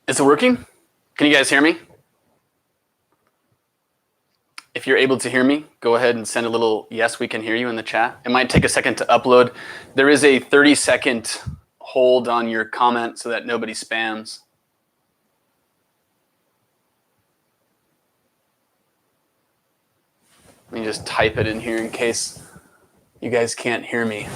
Is it working? Can you guys hear me? If you're able to hear me, go ahead and send a little yes, we can hear you in the chat. It might take a second to upload. There is a 30-second hold on your comment so that nobody spams. Let me just type it in here in case you guys can't hear me.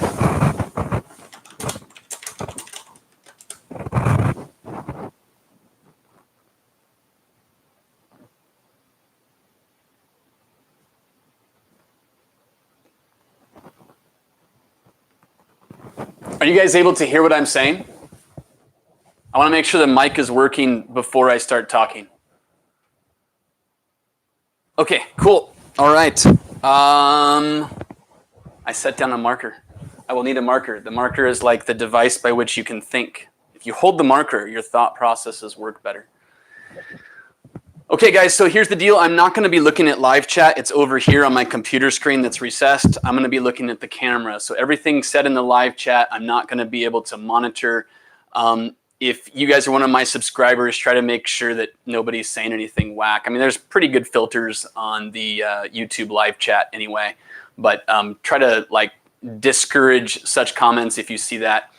Are you guys able to hear what I'm saying? I want to make sure the mic is working before I start talking. Okay, cool. All right. I set down a marker. I will need a marker. The marker is like the device by which you can think. If you hold the marker, your thought processes work better. Okay, guys, so here's the deal. I'm not going to be looking at live chat. It's over here on my computer screen that's recessed. I'm going to be looking at the camera. So everything said in the live chat, I'm not going to be able to monitor. If you guys are one of my subscribers, try to make sure that nobody's saying anything whack. I mean, there's pretty good filters on the YouTube live chat anyway, but try to discourage such comments if you see that.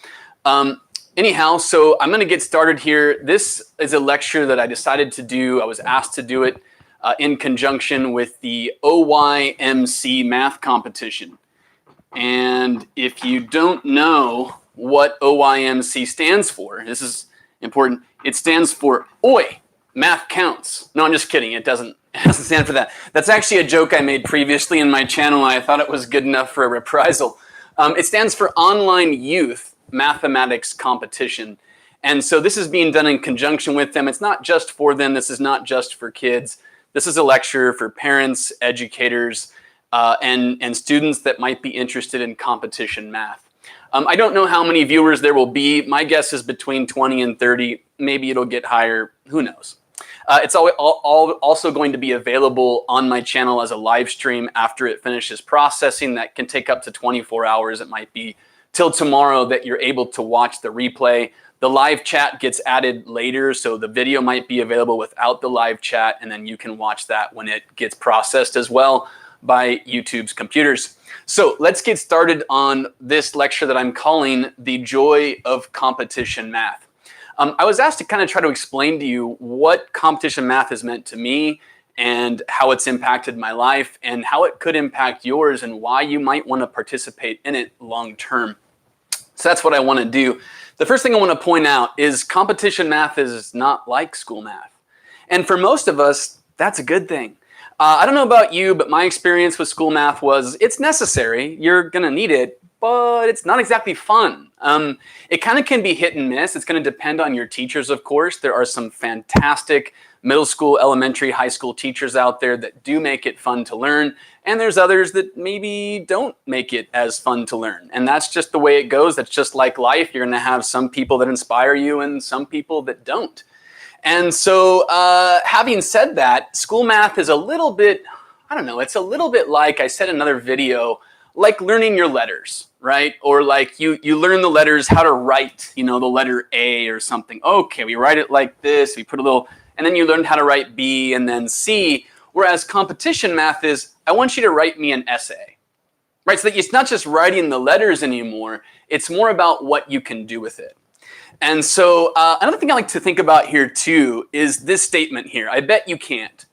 Anyhow, so I'm going to get started here. This is a lecture that I decided to do. I was asked to do it in conjunction with the OYMC Math Competition. And if you don't know what OYMC stands for, this is important. It stands for OY, Math Counts. No, I'm just kidding. It doesn't stand for that. That's actually a joke I made previously in my channel. I thought it was good enough for a reprisal. It stands for Online Youth Mathematics Competition. And so this is being done in conjunction with them. It's not just for them. This is not just for kids. This is a lecture for parents, educators, and students that might be interested in competition math. I don't know how many viewers there will be. My guess is between 20 and 30. Maybe it'll get higher. Who knows? It's also going to be available on my channel as a live stream after it finishes processing. That can take up to 24 hours. It might be till tomorrow that you're able to watch the replay. The live chat gets added later, so the video might be available without the live chat, and then you can watch that when it gets processed as well by YouTube's computers. So let's get started on this lecture that I'm calling The Joy of Competition Math. I was asked to kind of try to explain to you what competition math has meant to me and how it's impacted my life and how it could impact yours and why you might want to participate in it long term. So that's what I want to do. The first thing I want to point out is competition math is not like school math. And for most of us, that's a good thing. I don't know about you, but my experience with school math was it's necessary. You're going to need it, but it's not exactly fun. It kind of can be hit and miss. It's going to depend on your teachers, of course. There are some fantastic middle school, elementary, high school teachers out there that do make it fun to learn. And there's others that maybe don't make it as fun to learn. And that's just the way it goes. That's just like life. You're going to have some people that inspire you and some people that don't. And so having said that, school math is a little bit, I don't know, it's a little bit like, I said in another video, like learning your letters, right? Or like you learn the letters, how to write, the letter A or something. Okay, we write it like this, we put a little, and then you learned how to write B and then C. Whereas competition math is, I want you to write me an essay, right? So that it's not just writing the letters anymore, it's more about what you can do with it. And so another thing I like to think about here too is this statement here, I bet you can't.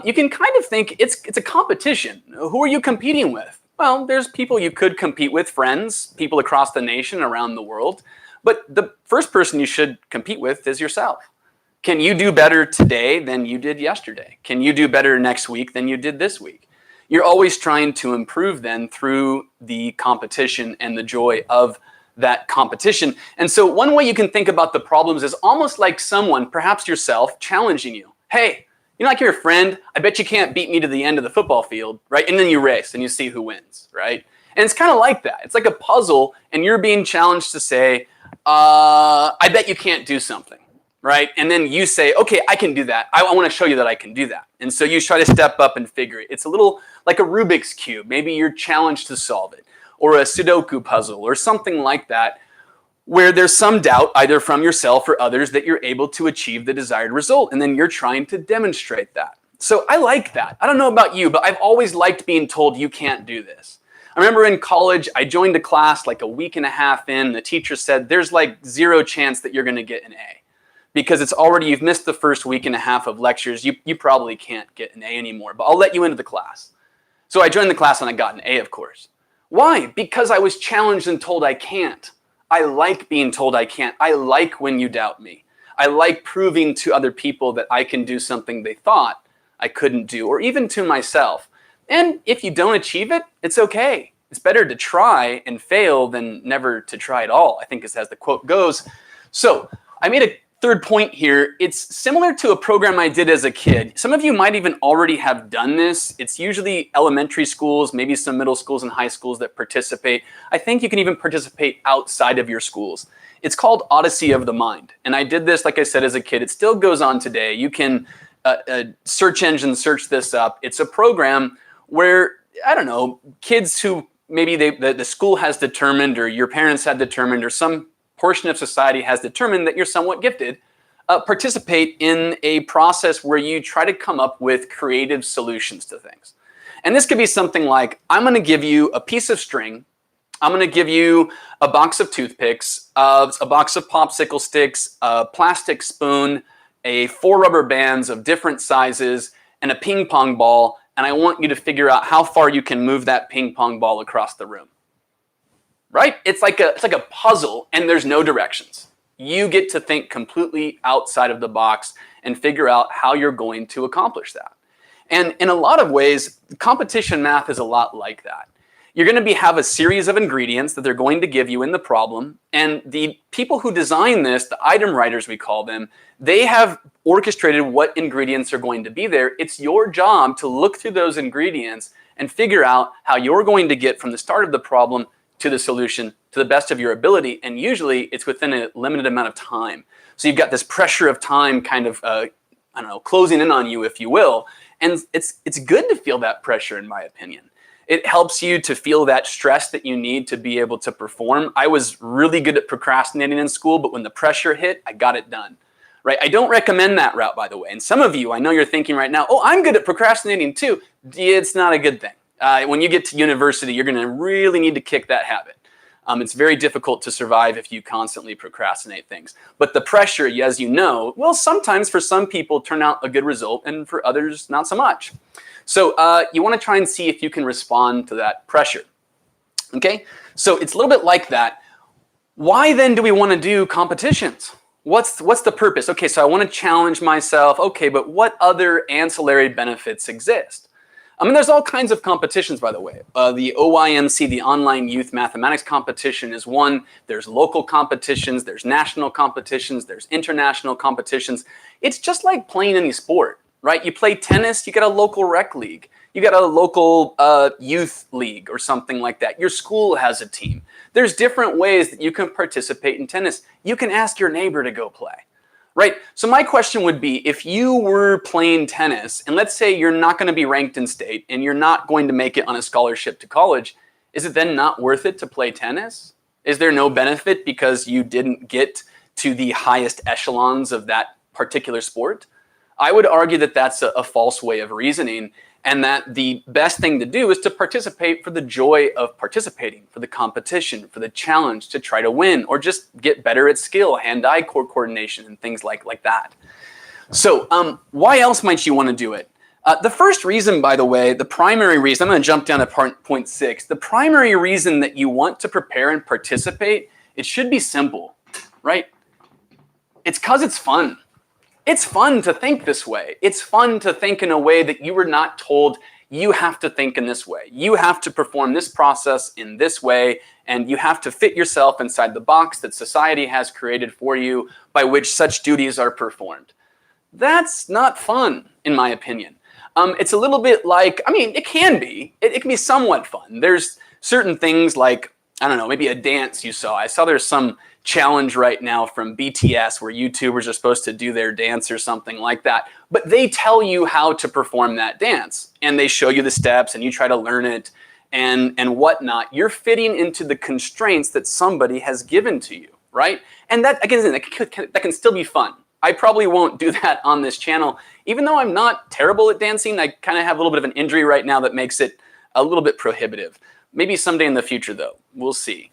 You can kind of think it's a competition. Who are you competing with? Well, there's people you could compete with, friends, people across the nation, around the world. But the first person you should compete with is yourself. Can you do better today than you did yesterday? Can you do better next week than you did this week? You're always trying to improve then through the competition and the joy of that competition. And so one way you can think about the problems is almost like someone, perhaps yourself, challenging you. Hey, like you're a friend, I bet you can't beat me to the end of the football field, right? And then you race and you see who wins, right? And it's kind of like that. It's like a puzzle and you're being challenged to say, I bet you can't do something, right? And then you say, okay, I can do that. I want to show you that I can do that. And so you try to step up and figure it. It's a little like a Rubik's Cube. Maybe you're challenged to solve it, or a Sudoku puzzle or something like that. where there's some doubt either from yourself or others that you're able to achieve the desired result, and then you're trying to demonstrate that. So I like that. I don't know about you, but I've always liked being told you can't do this. I remember in college, I joined a class like a week and a half in. The teacher said, there's like 0 chance that you're going to get an A because it's already, you've missed the first week and a half of lectures. You probably can't get an A anymore, but I'll let you into the class. So I joined the class and I got an A, of course. Why? Because I was challenged and told I can't. I like being told I can't. I like when you doubt me. I like proving to other people that I can do something they thought I couldn't do, or even to myself. And if you don't achieve it, it's okay. It's better to try and fail than never to try at all, I think, as the quote goes. So I made a third point here. It's similar to a program I did as a kid. Some of you might even already have done this. It's usually elementary schools, maybe some middle schools and high schools that participate. I think you can even participate outside of your schools. It's called Odyssey of the Mind. And I did this, like I said, as a kid. It still goes on today. You can search engine search this up. It's a program where, I don't know, kids who maybe the school has determined or your parents have determined or some portion of society has determined that you're somewhat gifted, participate in a process where you try to come up with creative solutions to things. And this could be something like, I'm going to give you a piece of string, I'm going to give you a box of toothpicks, a box of popsicle sticks, a plastic spoon, 4 rubber bands of different sizes, and a ping pong ball, and I want you to figure out how far you can move that ping pong ball across the room. Right? It's like a puzzle, and there's no directions. You get to think completely outside of the box and figure out how you're going to accomplish that. And in a lot of ways, competition math is a lot like that. You're going to have a series of ingredients that they're going to give you in the problem, and the people who design this, the item writers we call them, they have orchestrated what ingredients are going to be there. It's your job to look through those ingredients and figure out how you're going to get from the start of the problem to the solution to the best of your ability, and usually it's within a limited amount of time. So you've got this pressure of time kind of, I don't know, closing in on you, if you will, and it's good to feel that pressure, in my opinion. It helps you to feel that stress that you need to be able to perform. I was really good at procrastinating in school, but when the pressure hit, I got it done. Right? I don't recommend that route, by the way. And some of you, I know you're thinking right now, oh, I'm good at procrastinating too. It's not a good thing. When you get to university, you're going to really need to kick that habit. It's very difficult to survive if you constantly procrastinate things. But the pressure, as you know, will sometimes for some people turn out a good result, and for others, not so much. So you want to try and see if you can respond to that pressure. Okay? So it's a little bit like that. Why then do we want to do competitions? What's the purpose? Okay, so I want to challenge myself. Okay, but what other ancillary benefits exist? I mean, there's all kinds of competitions, by the way. The OYMC, the Online Youth Mathematics Competition, is one. There's local competitions, there's national competitions, there's international competitions. It's just like playing any sport, right? You play tennis, you get a local rec league. You got a local youth league or something like that. Your school has a team. There's different ways that you can participate in tennis. You can ask your neighbor to go play. Right? So my question would be, if you were playing tennis, and let's say you're not going to be ranked in state, and you're not going to make it on a scholarship to college, is it then not worth it to play tennis? Is there no benefit because you didn't get to the highest echelons of that particular sport? I would argue that that's a false way of reasoning, and that the best thing to do is to participate for the joy of participating, for the competition, for the challenge to try to win, or just get better at skill, hand-eye coordination, and things like that. So why else might you want to do it? The first reason, by the way, the primary reason, I'm going to jump down to point 6. The primary reason that you want to prepare and participate, it should be simple, right? It's because it's fun. It's fun to think this way. It's fun to think in a way that you were not told you have to think in this way. You have to perform this process in this way, and you have to fit yourself inside the box that society has created for you by which such duties are performed. That's not fun, in my opinion. It's a little bit like, I mean, it can be. It can be somewhat fun. There's certain things like, I don't know, maybe a dance you saw. I saw there's some challenge right now from BTS where YouTubers are supposed to do their dance or something like that. But they tell you how to perform that dance, and they show you the steps, and you try to learn it and whatnot. You're fitting into the constraints that somebody has given to you. right? And that, again, that can still be fun. I probably won't do that on this channel. Even though I'm not terrible at dancing, I kind of have a little bit of an injury right now that makes it a little bit prohibitive. Maybe someday in the future, though. We'll see.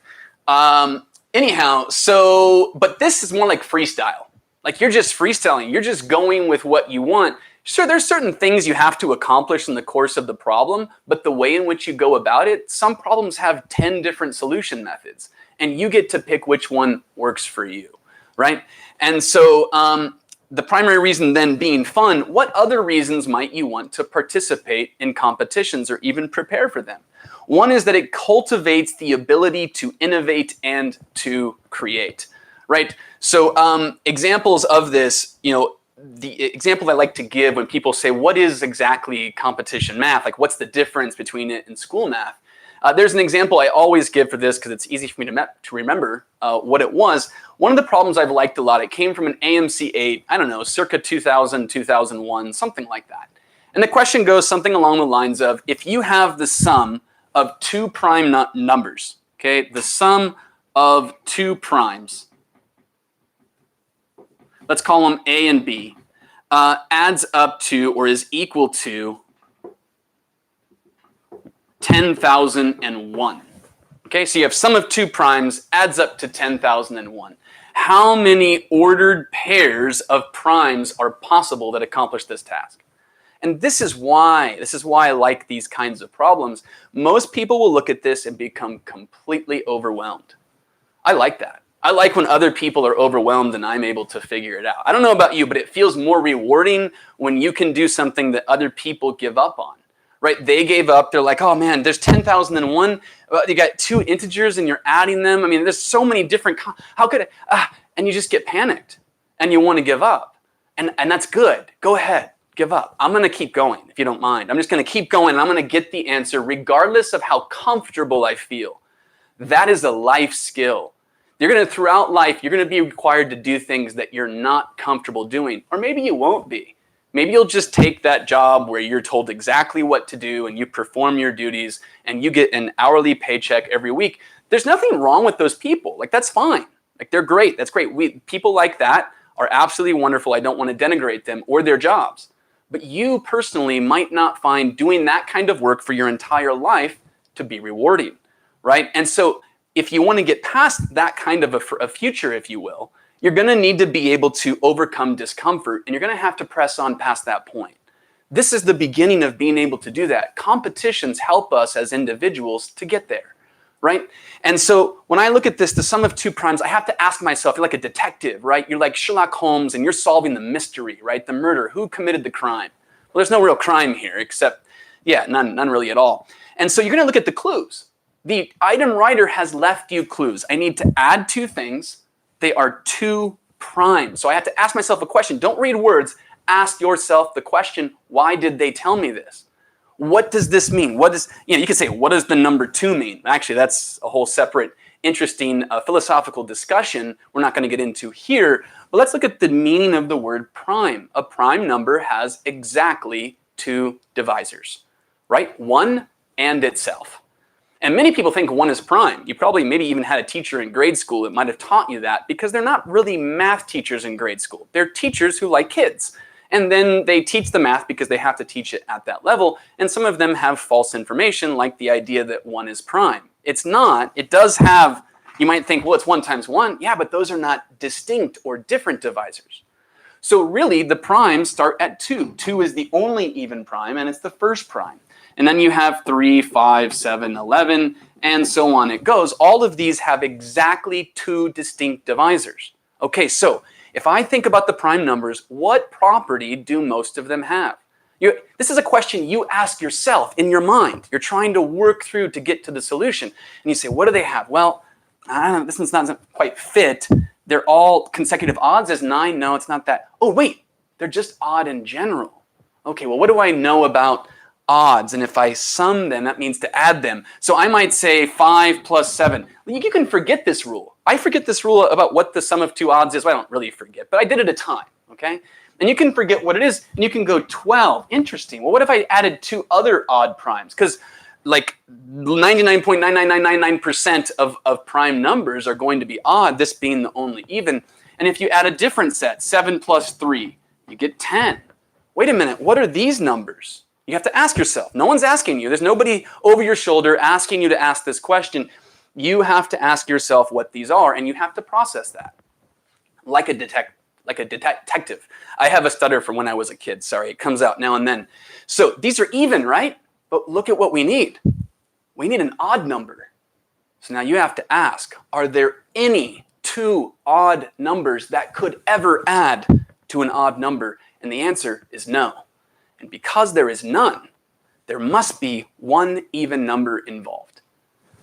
Anyhow, but this is more like freestyle. Like you're just freestyling. You're just going with what you want. Sure, there's certain things you have to accomplish in the course of the problem, but the way in which you go about it, some problems have 10 different solution methods, and you get to pick which one works for you, right? And so the primary reason then being fun, what other reasons might you want to participate in competitions or even prepare for them? One is that it cultivates the ability to innovate and to create, right? So examples of this, the example I like to give when people say, what is exactly competition math? Like, what's the difference between it and school math? There's an example I always give for this because it's easy for me to remember what it was. One of the problems I've liked a lot, it came from an AMC 8, I don't know, circa 2000, 2001, something like that. And the question goes something along the lines of, if you have the sum of two prime numbers, okay, the sum of two primes, let's call them A and B, adds up to or is equal to 10,001. Okay, so you have sum of two primes adds up to 10,001. How many ordered pairs of primes are possible that accomplish this task? And this is why I like these kinds of problems. Most people will look at this and become completely overwhelmed. I like that. I like when other people are overwhelmed and I'm able to figure it out. I don't know about you, but it feels more rewarding when you can do something that other people give up on, right? They gave up. They're like, oh man, there's 10,001. You got two integers and you're adding them. I mean, there's so many different, how could I, and you just get panicked and you want to give up. And that's good. Go ahead, give up. I'm going to keep going if you don't mind. I'm just going to keep going and I'm going to get the answer regardless of how comfortable I feel. That is a life skill. You're going to, throughout life, you're going to be required to do things that you're not comfortable doing. Or maybe you won't be. Maybe you'll just take that job where you're told exactly what to do and you perform your duties and you get an hourly paycheck every week. There's nothing wrong with those people. Like, that's fine. Like, they're great. That's great. People like that are absolutely wonderful. I don't want to denigrate them or their jobs. But you personally might not find doing that kind of work for your entire life to be rewarding, right? And so if you want to get past that kind of a future, if you will, you're going to need to be able to overcome discomfort, and you're going to have to press on past that point. This is the beginning of being able to do that. Competitions help us as individuals to get there, right? And so when I look at this, the sum of two primes, I have to ask myself, you're like a detective, right? You're like Sherlock Holmes, and you're solving the mystery, right? The murder. Who committed the crime? Well, there's no real crime here, except, yeah, none really at all. And so you're going to look at the clues. The item writer has left you clues. I need to add two things. They are two primes. So I have to ask myself a question. Don't read words. Ask yourself the question, why did they tell me this? What does this mean? What is, you can say, what does the number 2 mean? Actually, that's a whole separate, interesting philosophical discussion we're not going to get into here. But let's look at the meaning of the word prime. A prime number has exactly two divisors, right? 1 and itself. And many people think 1 is prime. You probably maybe even had a teacher in grade school that might have taught you that, because they're not really math teachers in grade school. They're teachers who like kids. And then they teach the math because they have to teach it at that level. And some of them have false information, like the idea that 1 is prime. It's not. It does have, you might think, well, it's 1 times 1. Yeah, but those are not distinct or different divisors. So really, the primes start at 2. 2 is the only even prime, and it's the first prime. And then you have 3, 5, 7, 11, and so on it goes. All of these have exactly 2 distinct divisors. Okay, so if I think about the prime numbers, what property do most of them have? This is a question you ask yourself in your mind. You're trying to work through to get to the solution. And you say, what do they have? Well, I don't know, this one's not quite fit. They're all consecutive odds as 9. No, it's not that. Oh, wait, they're just odd in general. Okay, well, what do I know about odds? And if I sum them, that means to add them. So I might say 5 plus 7. You can forget this rule. I forget this rule about what the sum of 2 odds is. Well, I don't really forget, but I did it a time, okay? And you can forget what it is, and you can go 12. Interesting. Well, what if I added 2 other odd primes? Because like 99.99999% of prime numbers are going to be odd, this being the only even. And if you add a different set, 7 plus 3, you get 10. Wait a minute, what are these numbers? You have to ask yourself. No one's asking you. There's nobody over your shoulder asking you to ask this question. You have to ask yourself what these are, and you have to process that like a detective. I have a stutter from when I was a kid. Sorry, it comes out now and then. So these are even, right? But look at what we need. We need an odd number. So now you have to ask, are there any two odd numbers that could ever add to an odd number? And the answer is no. And because there is none, there must be one even number involved.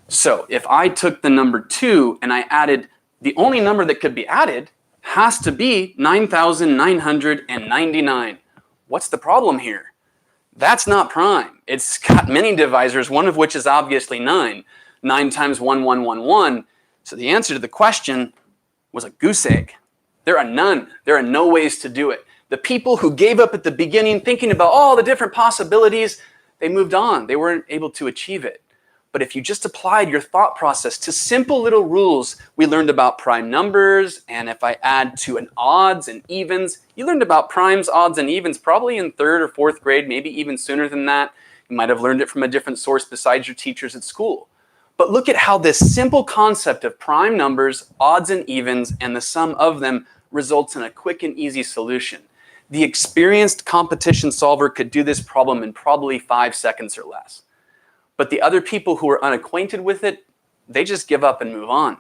So if I took the number 2 and I added, the only number that could be added has to be 9,999. What's the problem here? That's not prime. It's got many divisors, one of which is obviously 9. 9 times 1, 1, 1, 1. So the answer to the question was a goose egg. There are none. There are no ways to do it. The people who gave up at the beginning thinking about all the different possibilities, they moved on. They weren't able to achieve it. But if you just applied your thought process to simple little rules, we learned about prime numbers, and if I add to an odds and evens, you learned about primes, odds, and evens probably in 3rd or 4th grade, maybe even sooner than that. You might have learned it from a different source besides your teachers at school. But look at how this simple concept of prime numbers, odds and evens, and the sum of them results in a quick and easy solution. The experienced competition solver could do this problem in probably 5 seconds or less. But the other people who are unacquainted with it, they just give up and move on,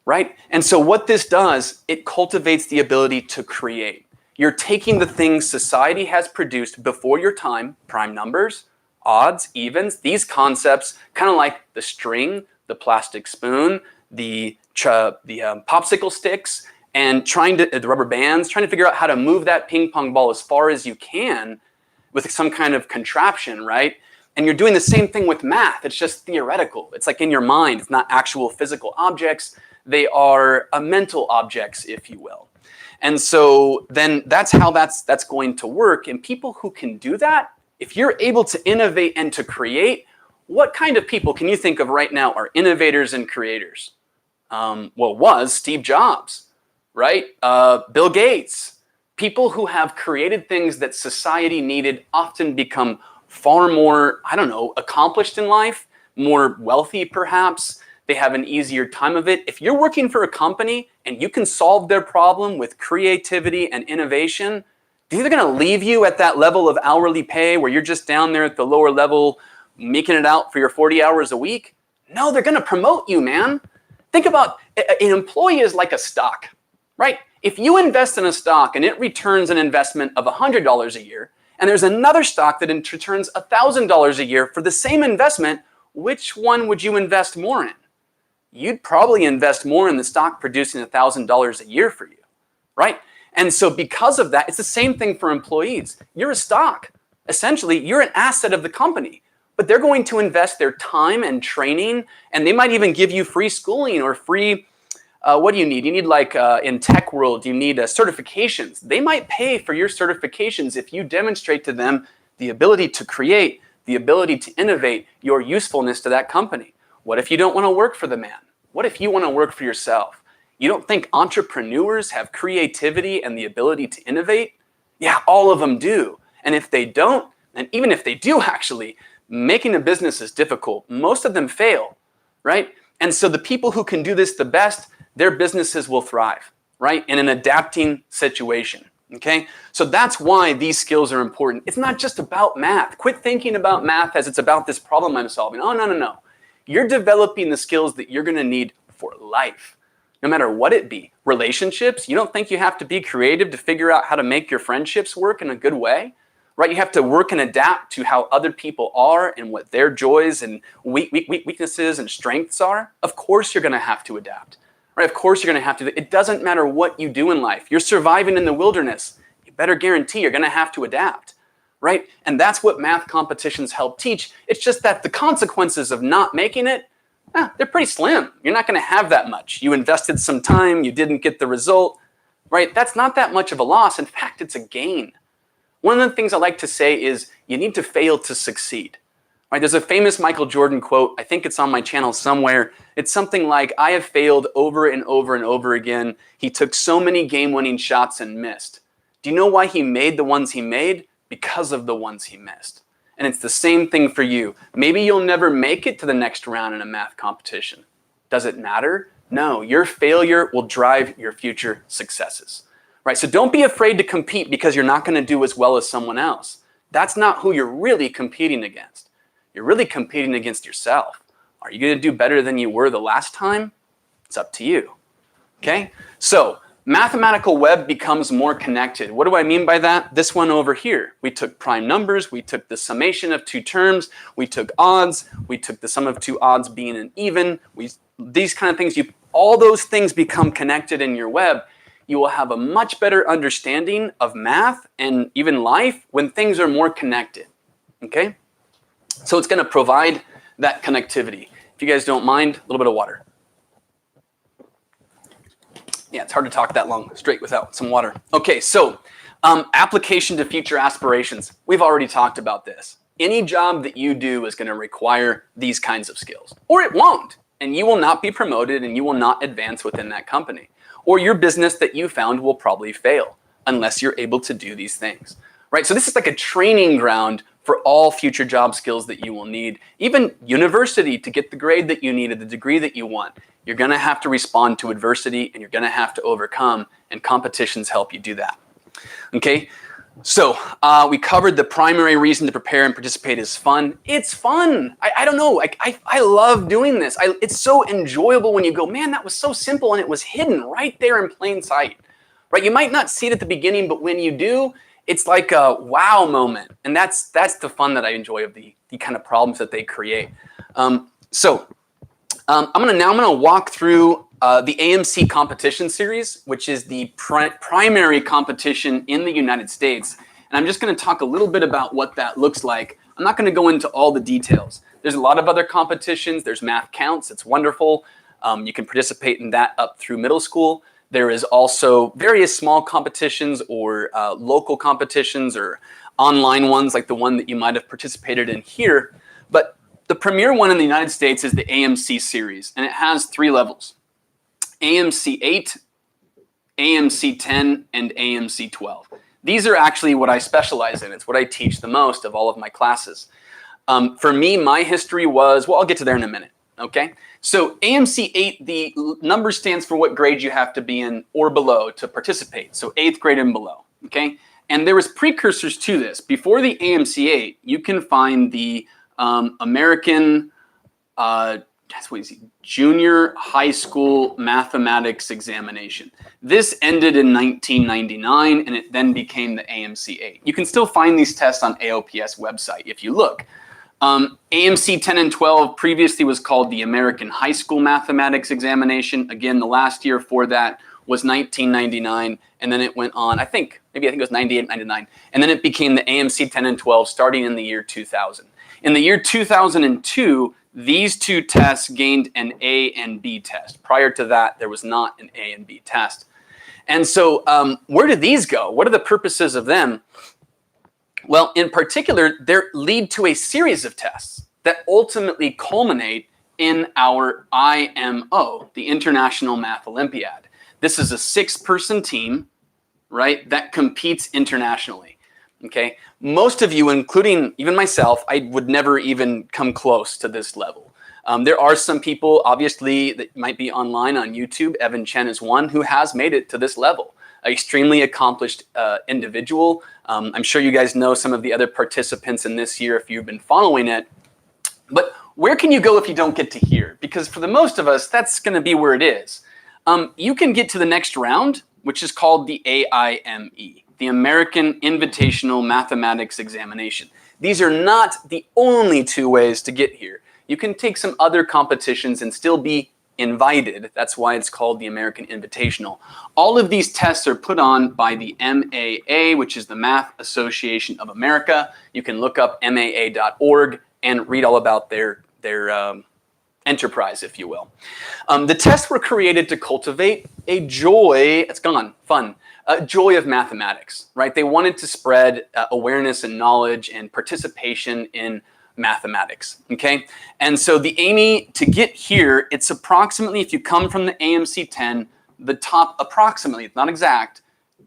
right? And so what this does, it cultivates the ability to create. You're taking the things society has produced before your time, prime numbers, odds, evens, these concepts, kind of like the string, the plastic spoon, the popsicle sticks, and the rubber bands, trying to figure out how to move that ping pong ball as far as you can with some kind of contraption, right? And you're doing the same thing with math. It's just theoretical. It's like in your mind. It's not actual physical objects. They are mental objects, if you will. And so then that's how that's going to work. And people who can do that, if you're able to innovate and to create, what kind of people can you think of right now are innovators and creators? Was Steve Jobs, right? Bill Gates. People who have created things that society needed often become far more, accomplished in life, more wealthy perhaps. They have an easier time of it. If you're working for a company and you can solve their problem with creativity and innovation, they're either going to leave you at that level of hourly pay where you're just down there at the lower level making it out for your 40 hours a week. No, they're going to promote you, man. Think about an employee is like a stock, right? If you invest in a stock and it returns an investment of $100 a year, and there's another stock that returns $1,000 a year for the same investment, which one would you invest more in? You'd probably invest more in the stock producing $1,000 a year for you, right? And so because of that, it's the same thing for employees. You're a stock. Essentially, you're an asset of the company, but they're going to invest their time and training, and they might even give you free schooling or free what do you need? You need in tech world, you need certifications. They might pay for your certifications if you demonstrate to them the ability to create, the ability to innovate, your usefulness to that company. What if you don't want to work for the man? What if you want to work for yourself? You don't think entrepreneurs have creativity and the ability to innovate? Yeah, all of them do. And if they don't, and even if they do actually, making a business is difficult. Most of them fail, right? And so the people who can do this the best, their businesses will thrive, right? In an adapting situation, okay? So that's why these skills are important. It's not just about math. Quit thinking about math as it's about this problem I'm solving. Oh, no. You're developing the skills that you're gonna need for life, no matter what it be. Relationships, you don't think you have to be creative to figure out how to make your friendships work in a good way, right? You have to work and adapt to how other people are and what their joys and weaknesses and strengths are. Of course you're gonna have to adapt. Right, of course you're going to have to. It doesn't matter what you do in life. You're surviving in the wilderness. You better guarantee you're going to have to adapt, right? And that's what math competitions help teach. It's just that the consequences of not making it, they're pretty slim. You're not going to have that much. You invested some time. You didn't get the result, right? That's not that much of a loss. In fact, it's a gain. One of the things I like to say is you need to fail to succeed, Right? There's a famous Michael Jordan quote. I think it's on my channel somewhere. It's something like, I have failed over and over and over again. He took so many game-winning shots and missed. Do you know why he made the ones he made? Because of the ones he missed. And it's the same thing for you. Maybe you'll never make it to the next round in a math competition. Does it matter? No, your failure will drive your future successes. Right? So don't be afraid to compete because you're not going to do as well as someone else. That's not who you're really competing against. You're really competing against yourself. Are you going to do better than you were the last time? It's up to you. Okay? So, mathematical web becomes more connected. What do I mean by that? This one over here. We took prime numbers, we took the summation of two terms, we took odds, we took the sum of two odds being an even. These kind of things, all those things become connected in your web. You will have a much better understanding of math and even life when things are more connected. Okay? So it's going to provide that connectivity. If you guys don't mind, a little bit of water. Yeah, it's hard to talk that long straight without some water. Okay, so application to future aspirations. We've already talked about this. Any job that you do is going to require these kinds of skills, or it won't, and you will not be promoted and you will not advance within that company. Or your business that you found will probably fail unless you're able to do these things. Right? So this is like a training ground for all future job skills that you will need. Even university, to get the grade that you need at the degree that you want, you're going to have to respond to adversity and you're going to have to overcome, and competitions help you do that. Okay, so we covered the primary reason to prepare and participate is fun. It's fun. I don't know. I love doing this. It's so enjoyable when you go, man, that was so simple and it was hidden right there in plain sight. Right? You might not see it at the beginning, but when you do, it's like a wow moment, and that's the fun that I enjoy of the kind of problems that they create. I'm gonna walk through the AMC Competition Series, which is the primary competition in the United States, and I'm just going to talk a little bit about what that looks like. I'm not going to go into all the details. There's a lot of other competitions. There's Math Counts. It's wonderful. You can participate in that up through middle school. There is also various small competitions or local competitions or online ones like the one that you might have participated in here. But the premier one in the United States is the AMC Series, and it has 3 levels: AMC 8, AMC 10, and AMC 12. These are actually what I specialize in. It's what I teach the most of all of my classes. For me, my history was, well, I'll get to there in a minute. Okay, so AMC 8, the number stands for what grade you have to be in or below to participate. So 8th grade and below. Okay, and there was precursors to this. Before the AMC 8, you can find the American Junior High School Mathematics Examination. This ended in 1999, and it then became the AMC 8. You can still find these tests on AOPS website if you look. AMC 10 and 12 previously was called the American High School Mathematics Examination. Again, the last year for that was 1999, and then it went on, I think it was 98, 99, and then it became the AMC 10 and 12 starting in the year 2000. In the year 2002, these 2 tests gained an A and B test. Prior to that, there was not an A and B test. And so where do these go? What are the purposes of them? Well, in particular, they lead to a series of tests that ultimately culminate in our IMO, the International Math Olympiad. This is a 6-person team, right, that competes internationally. Okay, most of you, including even myself, I would never even come close to this level. There are some people, obviously, that might be online on YouTube. Evan Chen is one who has made it to this level. An extremely accomplished individual. I'm sure you guys know some of the other participants in this year if you've been following it. But where can you go if you don't get to here? Because for the most of us, that's going to be where it is. You can get to the next round, which is called the AIME, the American Invitational Mathematics Examination. These are not the only 2 ways to get here. You can take some other competitions and still be invited. That's why it's called the American Invitational. All of these tests are put on by the MAA, which is the Math Association of America. You can look up maa.org and read all about their enterprise, if you will. The tests were created to cultivate a joy, fun, a joy of mathematics, right? They wanted to spread awareness and knowledge and participation in mathematics, okay? And so the AMY, to get here, it's approximately, if you come from the AMC 10, the top approximately, it's not exact,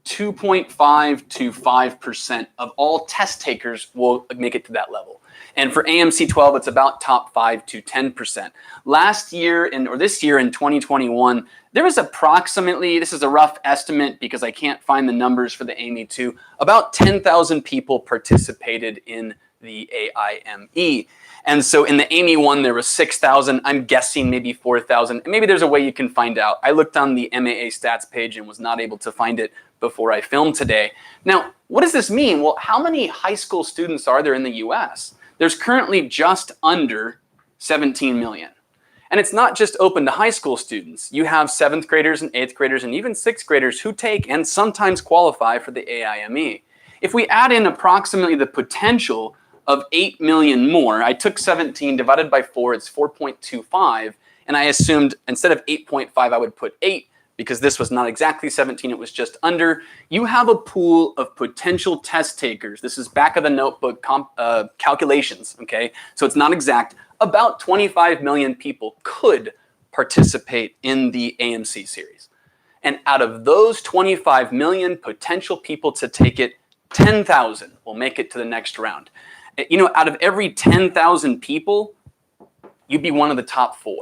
2.5 to 5% of all test takers will make it to that level. And for AMC 12, it's about top 5 to 10%. Last year, or this year in 2021, there was approximately, this is a rough estimate because I can't find the numbers for the AMY 2, about 10,000 people participated in the AIME. And so in the AMY 1, there was 6,000. I'm guessing maybe 4,000. Maybe there's a way you can find out. I looked on the MAA stats page and was not able to find it before I filmed today. Now, what does this mean? Well, how many high school students are there in the US? There's currently just under 17 million. And it's not just open to high school students. You have 7th graders and 8th graders and even 6th graders who take and sometimes qualify for the AIME. If we add in approximately the potential of 8 million more, I took 17 divided by 4, it's 4.25, and I assumed instead of 8.5, I would put 8, because this was not exactly 17, it was just under. You have a pool of potential test takers. This is back of the notebook calculations, okay? So it's not exact. About 25 million people could participate in the AMC series. And out of those 25 million potential people to take it, 10,000 will make it to the next round. You know, out of every 10,000 people, you'd be one of the top 4.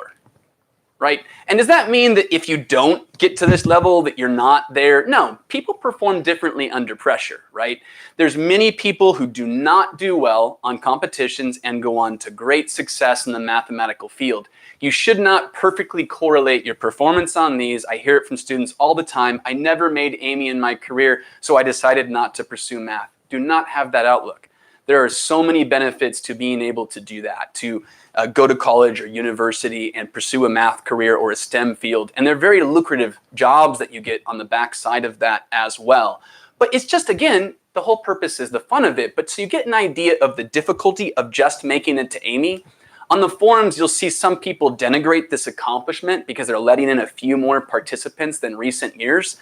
Right? And does that mean that if you don't get to this level that you're not there? No, people perform differently under pressure, right? There's many people who do not do well on competitions and go on to great success in the mathematical field. You should not perfectly correlate your performance on these. I hear it from students all the time. I never made AMY in my career, so I decided not to pursue math. Do not have that outlook. There are so many benefits to being able to do that, to go to college or university and pursue a math career or a STEM field. And they're very lucrative jobs that you get on the backside of that as well. But it's just, again, the whole purpose is the fun of it. But so you get an idea of the difficulty of just making it to AMY. On the forums, you'll see some people denigrate this accomplishment because they're letting in a few more participants than recent years.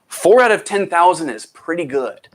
4 out of 10,000 is pretty good.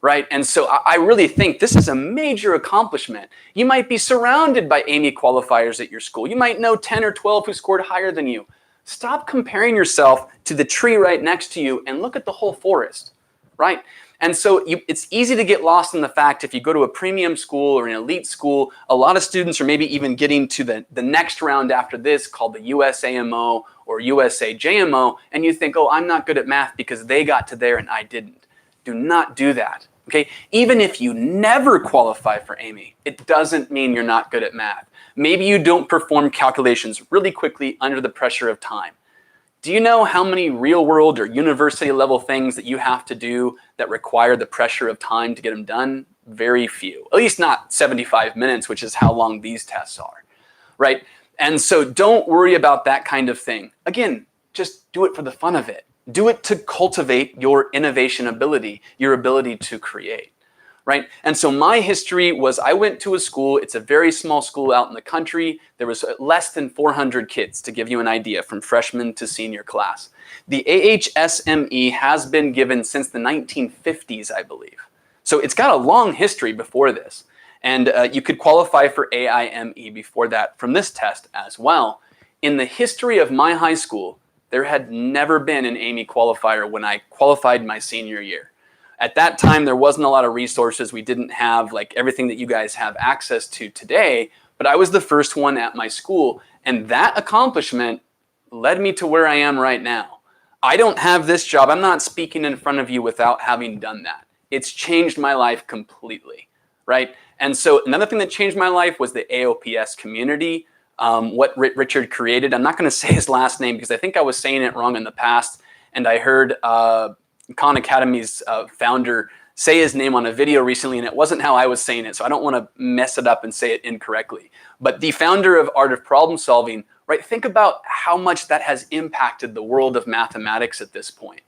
Right? And so I really think this is a major accomplishment. You might be surrounded by AMY qualifiers at your school. You might know 10 or 12 who scored higher than you. Stop comparing yourself to the tree right next to you and look at the whole forest, right? And so it's easy to get lost in the fact if you go to a premium school or an elite school, a lot of students are maybe even getting to the next round after this called the USAMO or USAJMO, and you think, oh, I'm not good at math because they got to there and I didn't. Do not do that. Okay, even if you never qualify for AMY, it doesn't mean you're not good at math. Maybe you don't perform calculations really quickly under the pressure of time. Do you know how many real world or university level things that you have to do that require the pressure of time to get them done? Very few, at least not 75 minutes, which is how long these tests are, right? And so don't worry about that kind of thing. Again, just do it for the fun of it. Do it to cultivate your innovation ability, your ability to create, right? And so my history was I went to a school, it's a very small school out in the country. There was less than 400 kids, to give you an idea, from freshman to senior class. The AHSME has been given since the 1950s, I believe. So it's got a long history before this. And you could qualify for AIME before that from this test as well. In the history of my high school, there had never been an AMY qualifier when I qualified my senior year. At that time, there wasn't a lot of resources. We didn't have like everything that you guys have access to today, but I was the first one at my school. And that accomplishment led me to where I am right now. I don't have this job. I'm not speaking in front of you without having done that. It's changed my life completely, right? And so another thing that changed my life was the AOPS community. What Richard created. I'm not going to say his last name because I think I was saying it wrong in the past. And I heard Khan Academy's founder say his name on a video recently, and it wasn't how I was saying it. So I don't want to mess it up and say it incorrectly. But the founder of Art of Problem Solving, right? Think about how much that has impacted the world of mathematics at this point.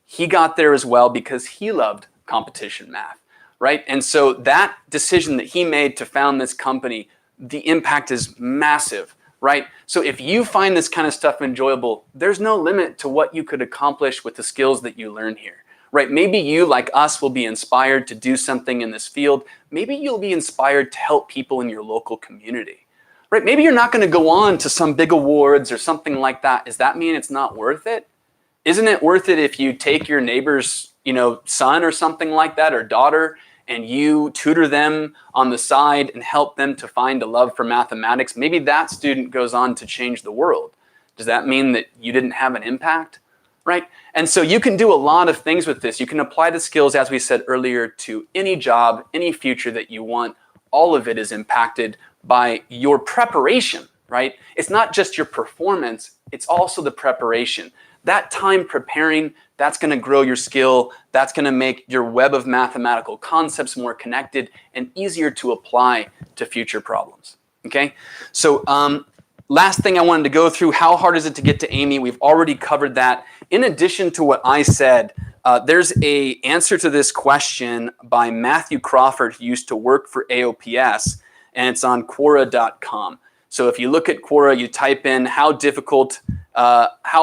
He got there as well because he loved competition math, right? And so that decision that he made to found this company, the impact is massive, right? So if you find this kind of stuff enjoyable, there's no limit to what you could accomplish with the skills that you learn here, right? Maybe you, like us, will be inspired to do something in this field. Maybe you'll be inspired to help people in your local community, right? Maybe you're not going to go on to some big awards or something like that. Does that mean it's not worth it? Isn't it worth it if you take your neighbor's, son or something like that, or daughter, and you tutor them on the side and help them to find a love for mathematics? Maybe that student goes on to change the world. Does that mean that you didn't have an impact? Right? And so you can do a lot of things with this. You can apply the skills, as we said earlier, to any job, any future that you want. All of it is impacted by your preparation, right? It's not just your performance, it's also the preparation. That time preparing, that's going to grow your skill. That's going to make your web of mathematical concepts more connected and easier to apply to future problems. Okay? So last thing I wanted to go through, how hard is it to get to AMY? We've already covered that. In addition to what I said, there's an answer to this question by Matthew Crawford, who used to work for AOPS, and it's on Quora.com. So if you look at Quora, you type in how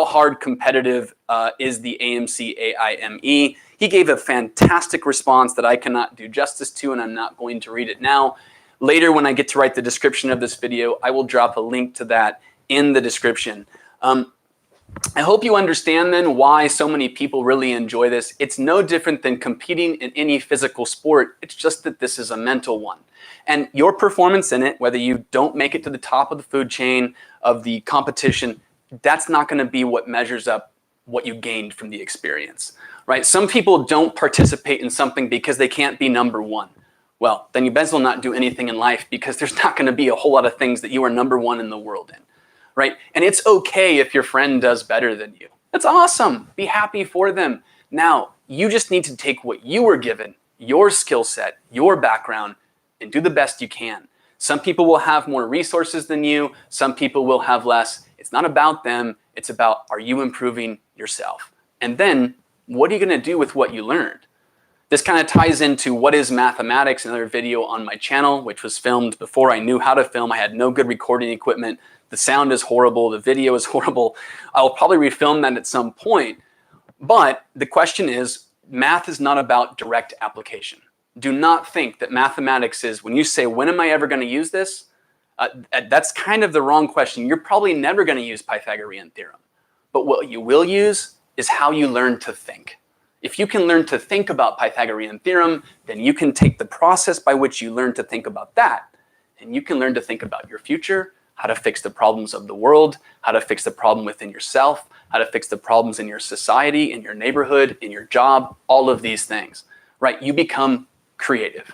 hard competitive is the AMC AIME. He gave a fantastic response that I cannot do justice to, and I'm not going to read it now. Later, when I get to write the description of this video, I will drop a link to that in the description. I hope you understand then why so many people really enjoy this. It's no different than competing in any physical sport. It's just that this is a mental one. And your performance in it, whether you don't make it to the top of the food chain of the competition, that's not going to be what measures up what you gained from the experience, right? Some people don't participate in something because they can't be number one. Well, then you best well not do anything in life, because there's not going to be a whole lot of things that you are number one in the world in, right? And it's okay if your friend does better than you. That's awesome. Be happy for them. Now, you just need to take what you were given, your skill set, your background, and do the best you can. Some people will have more resources than you. Some people will have less. It's not about them. It's about, are you improving yourself? And then, what are you going to do with what you learned? This kind of ties into what is mathematics, another video on my channel, which was filmed before I knew how to film. I had no good recording equipment. The sound is horrible. The video is horrible. I'll probably refilm that at some point. But the question is, math is not about direct application. Do not think that mathematics is, when you say, when am I ever going to use this? That's kind of the wrong question. You're probably never going to use Pythagorean theorem. But what you will use is how you learn to think. If you can learn to think about Pythagorean theorem, then you can take the process by which you learn to think about that, and you can learn to think about your future, how to fix the problems of the world, how to fix the problem within yourself, how to fix the problems in your society, in your neighborhood, in your job, all of these things, right? You become creative.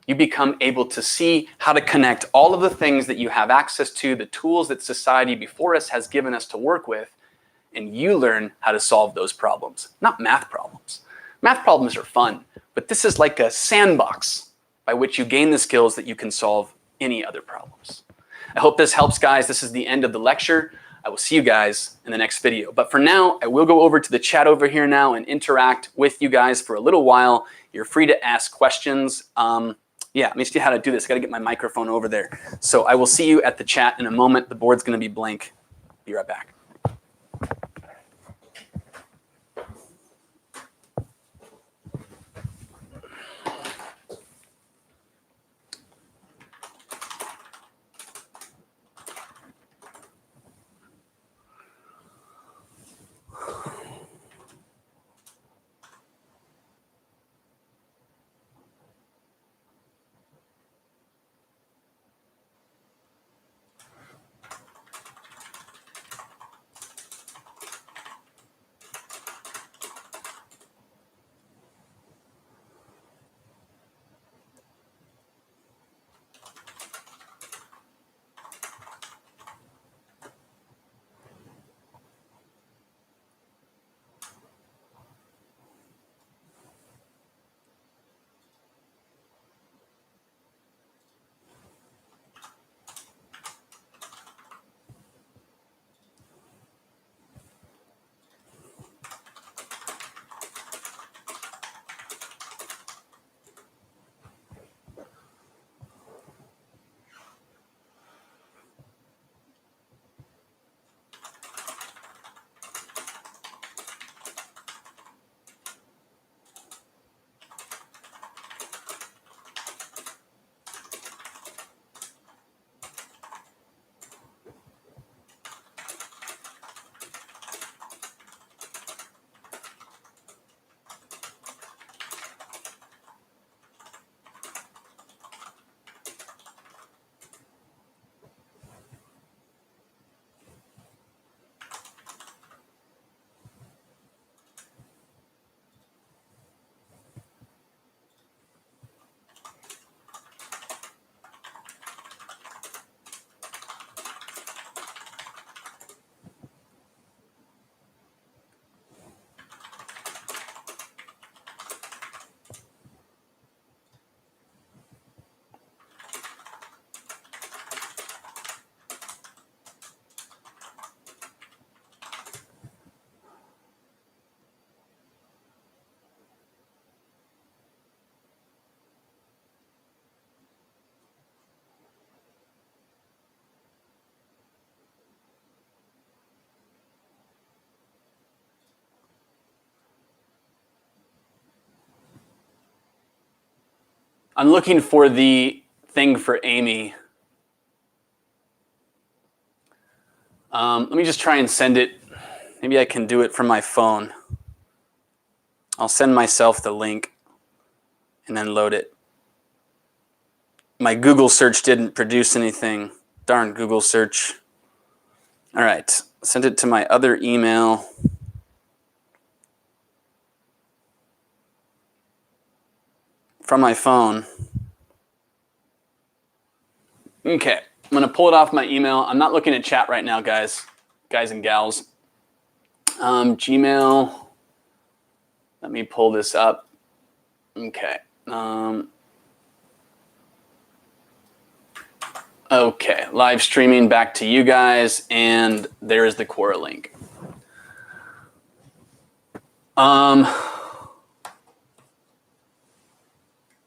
You become able to see how to connect all of the things that you have access to, the tools that society before us has given us to work with, and you learn how to solve those problems, not math problems. Math problems are fun, but this is like a sandbox by which you gain the skills that you can solve any other problems. I hope this helps, guys. This is the end of the lecture. I will see you guys in the next video. But for now, I will go over to the chat over here now and interact with you guys for a little while. You're free to ask questions. Yeah, let me see how to do this. I got to get my microphone over there. So I will see you at the chat in a moment. The board's going to be blank. Be right back. I'm looking for the thing for Amy. Let me just try and send it. Maybe I can do it from my phone. I'll send myself the link and then load it. My Google search didn't produce anything. Darn Google search. All right, send it to my other email. From my phone. Okay, I'm gonna pull it off my email. I'm not looking at chat right now, guys and gals. Gmail. Let me pull this up. Okay. Okay, live streaming back to you guys, and there is the Quora link.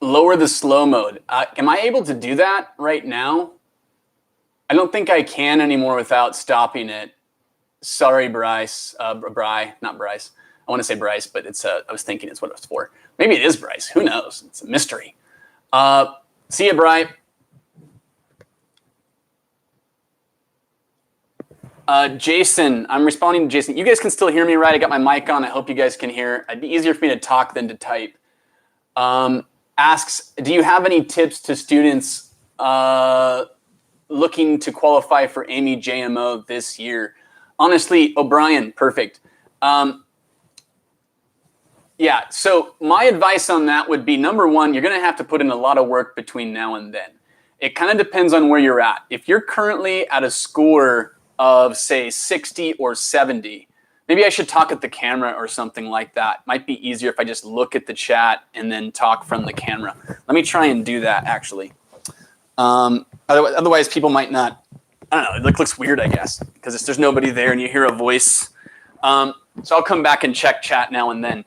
Lower the slow mode. Am I able to do that right now? I don't think I can anymore without stopping it. Sorry, Bryce. Not Bryce. I want to say Bryce, but it's I was thinking it's what it was for. Maybe it is Bryce. Who knows? It's a mystery. See ya, Bryce. Jason, I'm responding to Jason. You guys can still hear me, right? I got my mic on. I hope you guys can hear. It'd be easier for me to talk than to type. Asks, do you have any tips to students looking to qualify for Amy JMO this year? Honestly, O'Brien, perfect. Yeah, so my advice on that would be, number one, you're going to have to put in a lot of work between now and then. It kind of depends on where you're at. If you're currently at a score of, say, 60 or 70, maybe I should talk at the camera or something like that. Might be easier if I just look at the chat and then talk from the camera. Let me try and do that, actually. Otherwise, people might not, I don't know, it looks weird, I guess, because there's nobody there and you hear a voice. So I'll come back and check chat now and then.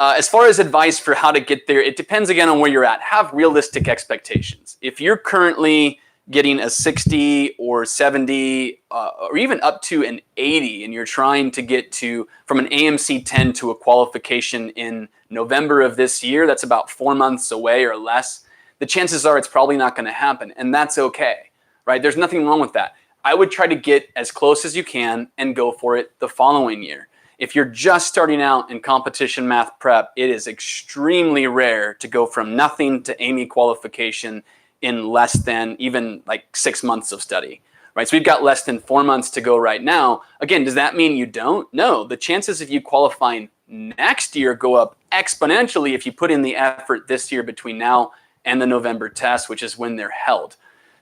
As far as advice for how to get there, it depends again on where you're at. Have realistic expectations. If you're currently getting a 60 or 70 or even up to an 80 and you're trying to get to from an AMC 10 to a qualification in November of this year, that's about 4 months away or less, the chances are it's probably not going to happen, and that's okay, right? There's nothing wrong with that. I would try to get as close as you can and go for it the following year. If you're just starting out in competition math prep, it is extremely rare to go from nothing to Amy qualification in less than even like 6 months of study, right? So we've got less than 4 months to go right now. Again, does that mean you don't? No, the chances of you qualifying next year go up exponentially if you put in the effort this year between now and the November test, which is when they're held.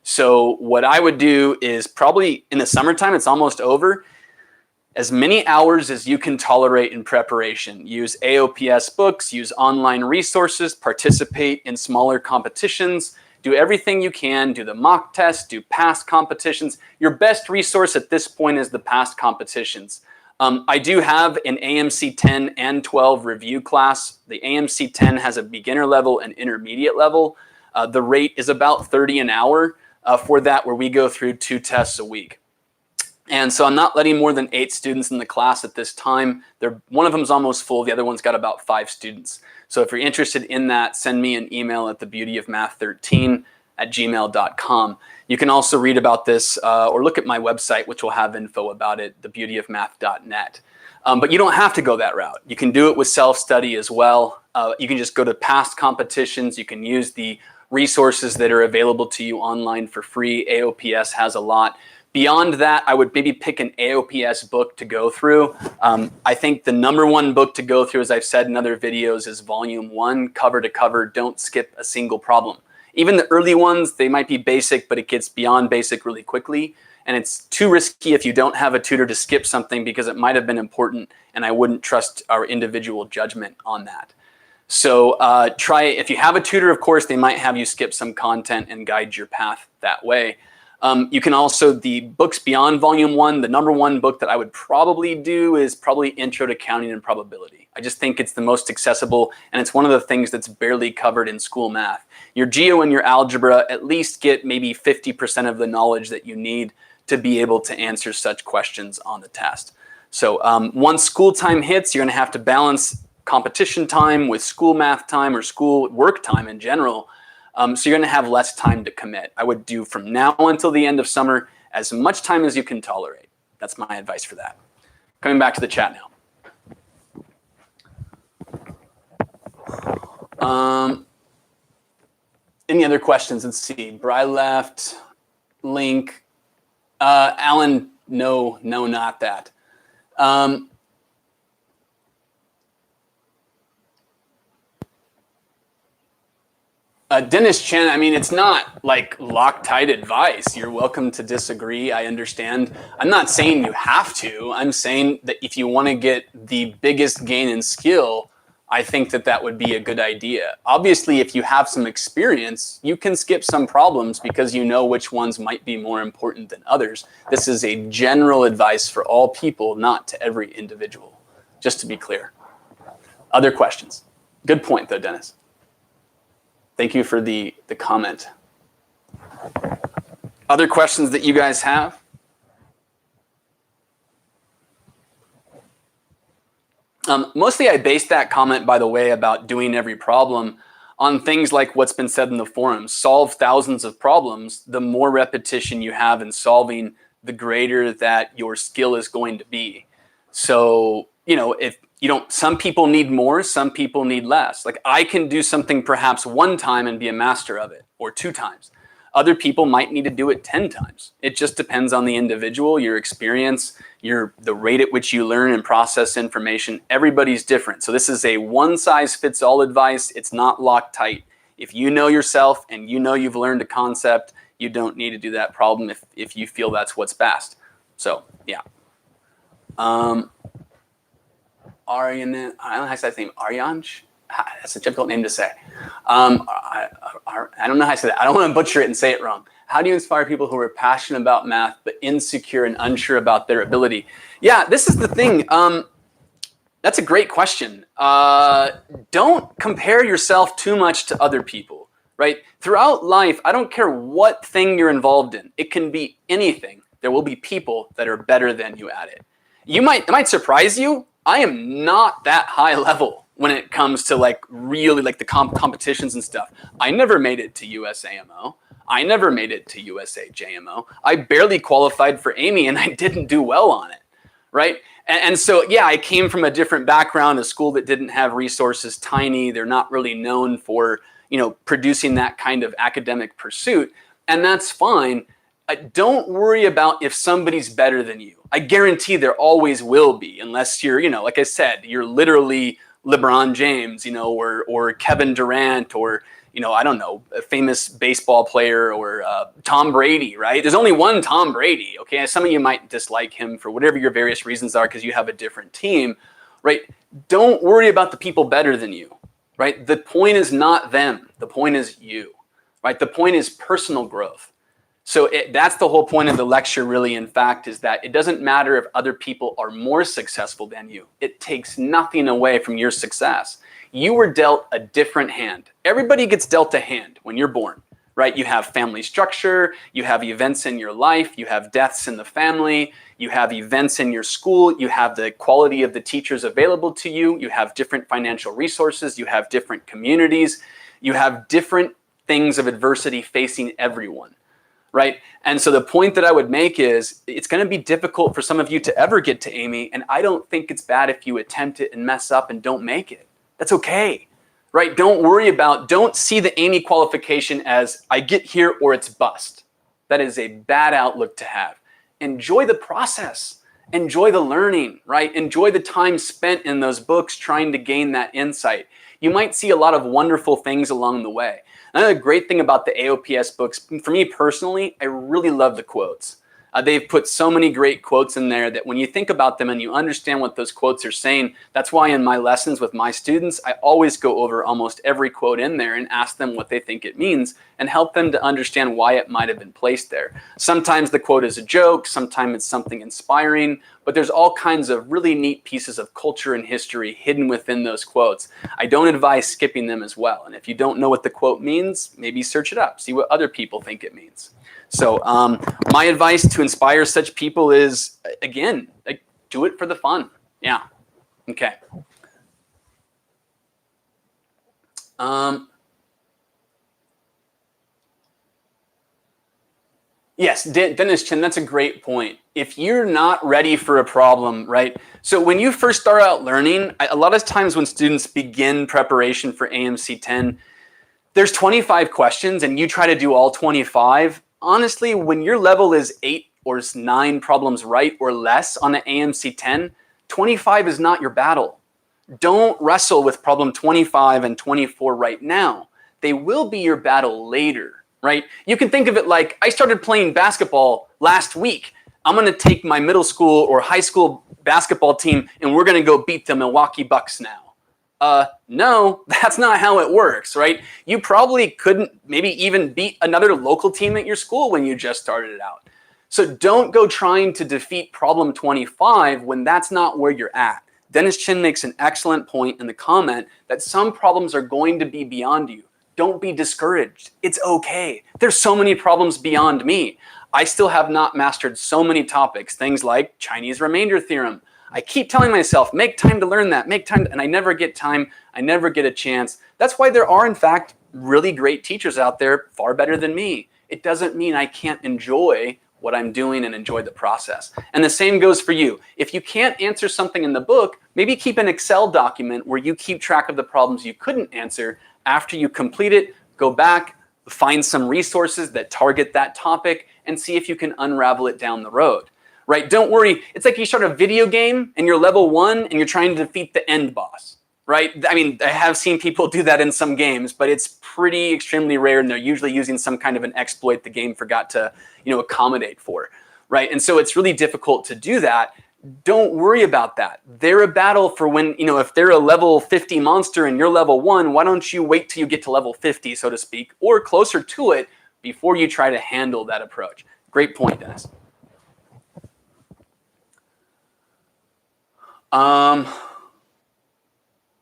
So what I would do is probably in the summertime, it's almost over, as many hours as you can tolerate in preparation. Use AOPS books, use online resources, participate in smaller competitions, do everything you can, do the mock test, do past competitions. Your best resource at this point is the past competitions. I do have an AMC 10 and 12 review class. The AMC 10 has a beginner level and intermediate level. The rate is about 30 an hour for that, where we go through 2 tests a week. And so I'm not letting more than 8 students in the class at this time. One of them is almost full. The other one's got about 5 students. So if you're interested in that, send me an email at thebeautyofmath13@gmail.com. You can also read about this or look at my website, which will have info about it, thebeautyofmath.net. But you don't have to go that route. You can do it with self-study as well. You can just go to past competitions. You can use the resources that are available to you online for free. AOPS has a lot. Beyond that, I would maybe pick an AOPS book to go through. I think the #1 book to go through, as I've said in other videos, is Volume 1, cover to cover. Don't skip a single problem. Even the early ones, they might be basic, but it gets beyond basic really quickly. And it's too risky if you don't have a tutor to skip something because it might have been important, and I wouldn't trust our individual judgment on that. So try, if you have a tutor, of course, they might have you skip some content and guide your path that way. You can also, the books beyond Volume 1, the #1 book that I would probably do is probably Intro to Counting and Probability. I just think it's the most accessible, and it's one of the things that's barely covered in school math. Your geo and your algebra at least get maybe 50% of the knowledge that you need to be able to answer such questions on the test. So once school time hits, you're going to have to balance competition time with school math time or school work time in general. So you're going to have less time to commit. I would do from now until the end of summer as much time as you can tolerate. That's my advice for that. Coming back to the chat now. Any other questions? Let's see. Bry left. Link. Alan, no, not that. Dennis Chen, I mean, it's not like Loctite advice. You're welcome to disagree. I understand. I'm not saying you have to. I'm saying that if you want to get the biggest gain in skill, I think that that would be a good idea. Obviously, if you have some experience, you can skip some problems because you know which ones might be more important than others. This is a general advice for all people, not to every individual, just to be clear. Other questions? Good point, though, Dennis. Thank you for the comment. Other questions that you guys have? Mostly I based that comment, by the way, about doing every problem on things like what's been said in the forums. Solve thousands of problems. The more repetition you have in solving, the greater that your skill is going to be. So, you know, if you don't, some people need more, some people need less. Like I can do something perhaps one time and be a master of it, or 2 times. Other people might need to do it 10 times. It just depends on the individual, your experience, the rate at which you learn and process information. Everybody's different. So this is a one-size-fits-all advice. It's not Loctite. If you know yourself and you know you've learned a concept, you don't need to do that problem if you feel that's what's best. So, yeah. Aryan, I don't know how to say his name. Aryanj? That's a difficult name to say. I don't know how to say that. I don't want to butcher it and say it wrong. How do you inspire people who are passionate about math but insecure and unsure about their ability? Yeah, this is the thing. That's a great question. Don't compare yourself too much to other people, right? Throughout life, I don't care what thing you're involved in. It can be anything. There will be people that are better than you at it. It might surprise you. I am not that high level when it comes to like really like the competitions and stuff. I never made it to USAMO. I never made it to USA JMO. I barely qualified for Amy and I didn't do well on it, right? And so, yeah, I came from a different background, a school that didn't have resources, tiny. They're not really known for, you know, producing that kind of academic pursuit. And that's fine. Don't worry about if somebody's better than you. I guarantee there always will be, unless you're, you know, like I said, you're literally LeBron James, you know, or Kevin Durant, or, you know, I don't know, a famous baseball player, or Tom Brady, right? There's only one Tom Brady, okay? Some of you might dislike him for whatever your various reasons are because you have a different team, right? Don't worry about the people better than you, right? The point is not them. The point is you, right? The point is personal growth. So that's the whole point of the lecture, really, in fact, is that it doesn't matter if other people are more successful than you. It takes nothing away from your success. You were dealt a different hand. Everybody gets dealt a hand when you're born, right? You have family structure, you have events in your life, you have deaths in the family, you have events in your school, you have the quality of the teachers available to you, you have different financial resources, you have different communities, you have different things of adversity facing everyone. Right? And so the point that I would make is it's going to be difficult for some of you to ever get to Amy. And I don't think it's bad if you attempt it and mess up and don't make it. That's okay. Right? Don't see the Amy qualification as I get here or it's bust. That is a bad outlook to have. Enjoy the process. Enjoy the learning, right? Enjoy the time spent in those books trying to gain that insight. You might see a lot of wonderful things along the way. Another great thing about the AOPS books, for me personally, I really love the quotes. They've put so many great quotes in there that when you think about them and you understand what those quotes are saying, that's why in my lessons with my students, I always go over almost every quote in there and ask them what they think it means and help them to understand why it might have been placed there. Sometimes the quote is a joke, sometimes it's something inspiring, but there's all kinds of really neat pieces of culture and history hidden within those quotes. I don't advise skipping them as well. And if you don't know what the quote means, maybe search it up, see what other people think it means. So my advice to inspire such people is, again, do it for the fun. Yeah. Okay. Yes, Dennis Chin, that's a great point. If you're not ready for a problem, right? So when you first start out learning, a lot of times when students begin preparation for AMC 10, there's 25 questions and you try to do all 25. Honestly, when your level is 8 or 9 problems right or less on an AMC 10, 25 is not your battle. Don't wrestle with problem 25 and 24 right now. They will be your battle later, right? You can think of it like, I started playing basketball last week. I'm going to take my middle school or high school basketball team and we're going to go beat the Milwaukee Bucks now. No, that's not how it works, right? You probably couldn't maybe even beat another local team at your school when you just started it out. So don't go trying to defeat problem 25 when that's not where you're at. Dennis Chin makes an excellent point in the comment that some problems are going to be beyond you. Don't be discouraged. It's okay. There's so many problems beyond me. I still have not mastered so many topics, things like Chinese remainder theorem. I keep telling myself, make time to learn that, make time, and I never get time, I never get a chance. That's why there are, in fact, really great teachers out there, far better than me. It doesn't mean I can't enjoy what I'm doing and enjoy the process. And the same goes for you. If you can't answer something in the book, maybe keep an Excel document where you keep track of the problems you couldn't answer. After you complete it, go back, find some resources that target that topic, and see if you can unravel it down the road. Right? Don't worry. It's like you start a video game and you're level 1 and you're trying to defeat the end boss. Right? I mean, I have seen people do that in some games, but it's pretty extremely rare, and they're usually using some kind of an exploit the game forgot to, accommodate for. Right? And so it's really difficult to do that. Don't worry about that. They're a battle for when, if they're a level 50 monster and you're level 1, why don't you wait till you get to level 50, so to speak, or closer to it before you try to handle that approach. Great point, Dennis.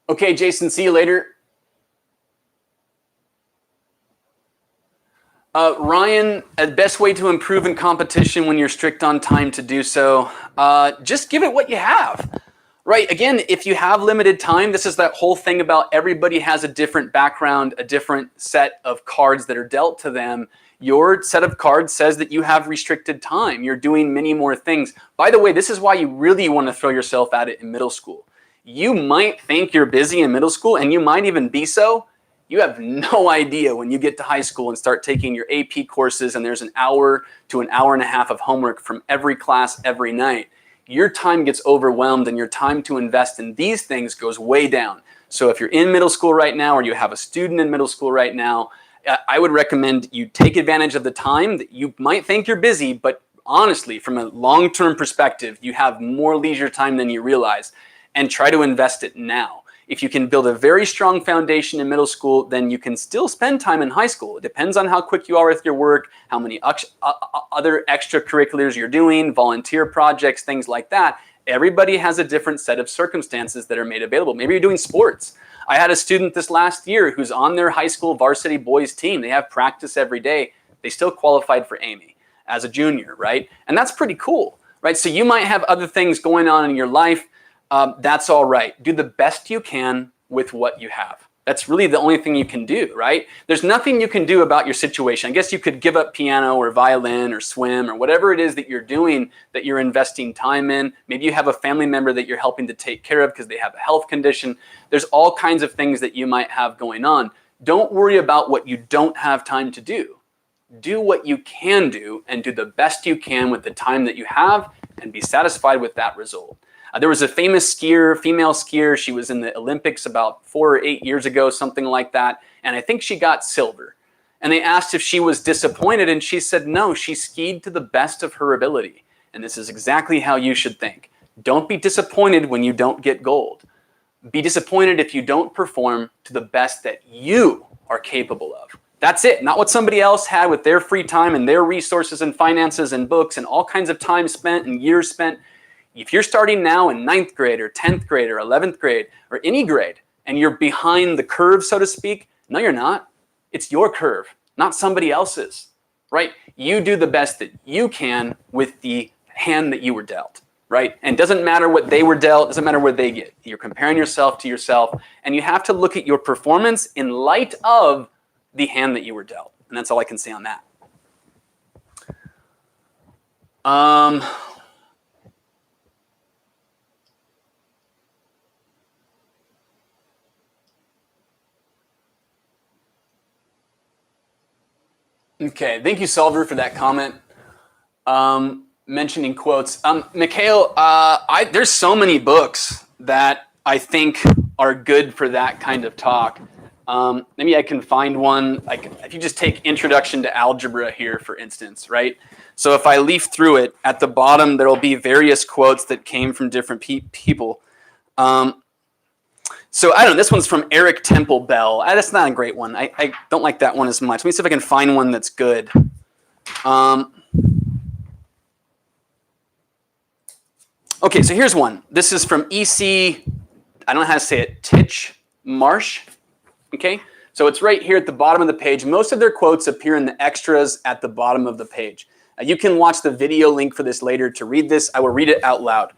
Okay, Jason, see you later. Ryan, the best way to improve in competition when you're strict on time to do so, just give it what you have. Right, again, if you have limited time, this is that whole thing about everybody has a different background, a different set of cards that are dealt to them. Your set of cards says that you have restricted time. You're doing many more things. By the way, this is why you really want to throw yourself at it in middle school. You might think you're busy in middle school, and you might even be so. You have no idea when you get to high school and start taking your AP courses and there's an hour to an hour and a half of homework from every class every night. Your time gets overwhelmed and your time to invest in these things goes way down. So if you're in middle school right now or you have a student in middle school right now, I would recommend you take advantage of the time that you might think you're busy, but honestly, from a long-term perspective, you have more leisure time than you realize, and try to invest it now. If you can build a very strong foundation in middle school, then you can still spend time in high school. It depends on how quick you are with your work, how many other extracurriculars you're doing, volunteer projects, things like that. Everybody has a different set of circumstances that are made available. Maybe you're doing sports. I had a student this last year who's on their high school varsity boys team. They have practice every day. They still qualified for AMY as a junior, right? And that's pretty cool, right? So you might have other things going on in your life. That's all right. Do the best you can with what you have. That's really the only thing you can do, right? There's nothing you can do about your situation. I guess you could give up piano or violin or swim or whatever it is that you're doing, that you're investing time in. Maybe you have a family member that you're helping to take care of because they have a health condition. There's all kinds of things that you might have going on. Don't worry about what you don't have time to do. Do what you can do and do the best you can with the time that you have and be satisfied with that result. There was a famous skier, female skier. She was in the Olympics about 4 or 8 years ago, something like that. And I think she got silver. And they asked if she was disappointed. And she said, no, she skied to the best of her ability. And this is exactly how you should think. Don't be disappointed when you don't get gold. Be disappointed if you don't perform to the best that you are capable of. That's it. Not what somebody else had with their free time and their resources and finances and books and all kinds of time spent and years spent. If you're starting now in 9th grade or 10th grade or 11th grade or any grade and you're behind the curve, so to speak, no, you're not. It's your curve, not somebody else's, right? You do the best that you can with the hand that you were dealt, right? And it doesn't matter what they were dealt, doesn't matter what they get. You're comparing yourself to yourself, and you have to look at your performance in light of the hand that you were dealt. And that's all I can say on that. Um, okay, thank you, Solver, for that comment. Mentioning quotes. Mikhail, there's so many books that I think are good for that kind of talk. Maybe I can find one. Like if you just take Introduction to Algebra here, for instance, right? So if I leaf through it, at the bottom there will be various quotes that came from different people. So I don't know. This one's from Eric Temple Bell. That's not a great one. I don't like that one as much. Let me see if I can find one that's good. Okay, so here's one. This is from EC, I don't know how to say it, Titchmarsh. Okay, so it's right here at the bottom of the page. Most of their quotes appear in the extras at the bottom of the page. You can watch the video link for this later to read this. I will read it out loud.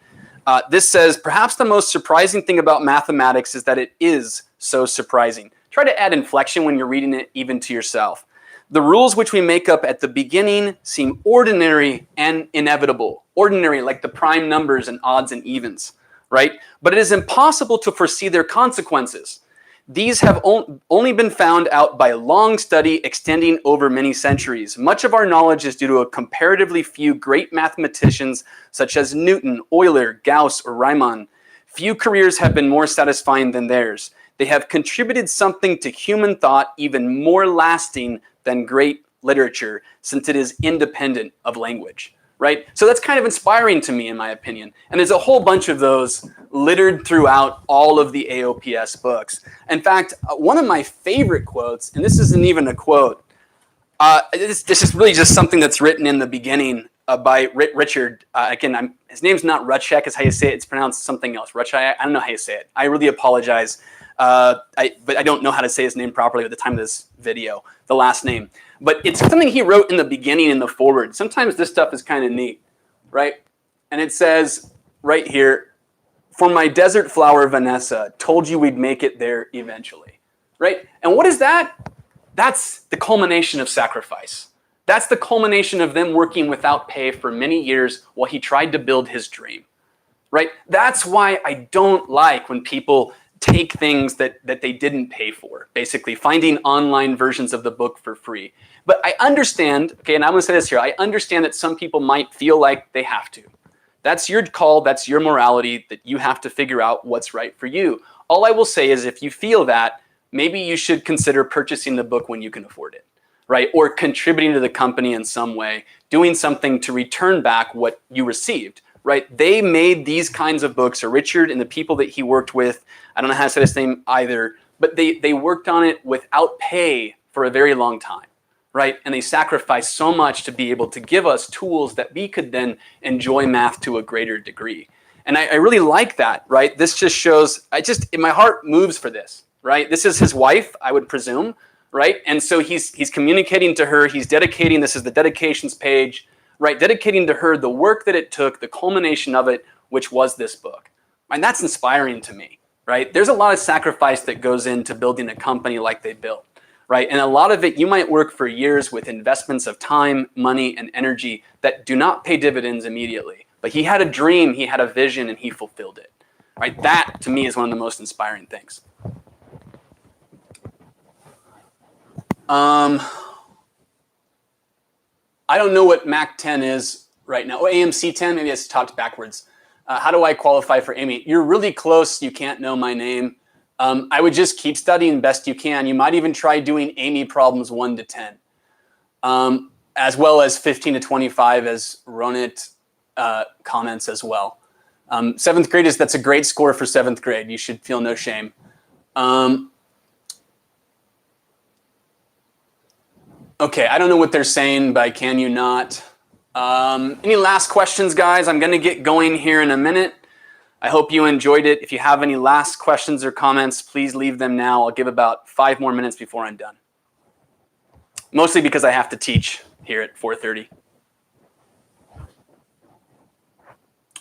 This says, perhaps the most surprising thing about mathematics is that it is so surprising. Try to add inflection when you're reading it, even to yourself. The rules which we make up at the beginning seem ordinary and inevitable. Ordinary, like the prime numbers and odds and evens, right? But it is impossible to foresee their consequences. These have only been found out by long study extending over many centuries. Much of our knowledge is due to a comparatively few great mathematicians such as Newton, Euler, Gauss, or Riemann. Few careers have been more satisfying than theirs. They have contributed something to human thought even more lasting than great literature, since it is independent of language, right? So that's kind of inspiring to me, in my opinion. And there's a whole bunch of those littered throughout all of the AOPS books. In fact, one of my favorite quotes, and this isn't even a quote, this is really just something that's written in the beginning by Richard. Again, his name's not Rutschek, is how you say it. It's pronounced something else. Rutschek, I don't know how you say it. I really apologize. But I don't know how to say his name properly at the time of this video, the last name. But it's something he wrote in the beginning in the foreword. Sometimes this stuff is kind of neat, right? And it says right here, for my desert flower Vanessa, told you we'd make it there eventually, right? And what is that? That's the culmination of sacrifice. That's the culmination of them working without pay for many years while he tried to build his dream, right? That's why I don't like when people take things that they didn't pay for, basically finding online versions of the book for free. But I understand, okay, and I'm gonna say this here, I understand that some people might feel like they have to. That's your call, that's your morality, that you have to figure out what's right for you. All I will say is if you feel that, maybe you should consider purchasing the book when you can afford it, right? Or contributing to the company in some way, doing something to return back what you received, right? They made these kinds of books, or Richard and the people that he worked with, I don't know how to say his name either, but they worked on it without pay for a very long time, right? And they sacrificed so much to be able to give us tools that we could then enjoy math to a greater degree. And I really like that, right? This just shows, my heart moves for this, right? This is his wife, I would presume, right? And so he's communicating to her, he's dedicating, this is the dedications page, right? Dedicating to her the work that it took, the culmination of it, which was this book. And that's inspiring to me, right? There's a lot of sacrifice that goes into building a company like they built, right? And a lot of it, you might work for years with investments of time, money, and energy that do not pay dividends immediately. But he had a dream, he had a vision, and he fulfilled it, right? That, to me, is one of the most inspiring things. I don't know what Mac 10 is right now. Oh, AMC 10, maybe I talked backwards. How do I qualify for Amy? You're really close. You can't know my name. I would just keep studying best you can. You might even try doing Amy problems 1 to 10, as well as 15 to 25 as Ronit comments as well. 7th grade that's a great score for 7th grade. You should feel no shame. Okay, I don't know what they're saying by can you not. Any last questions, guys? I'm going to get going here in a minute. I hope you enjoyed it. If you have any last questions or comments, please leave them now. I'll give about 5 more minutes before I'm done. Mostly because I have to teach here at 4:30.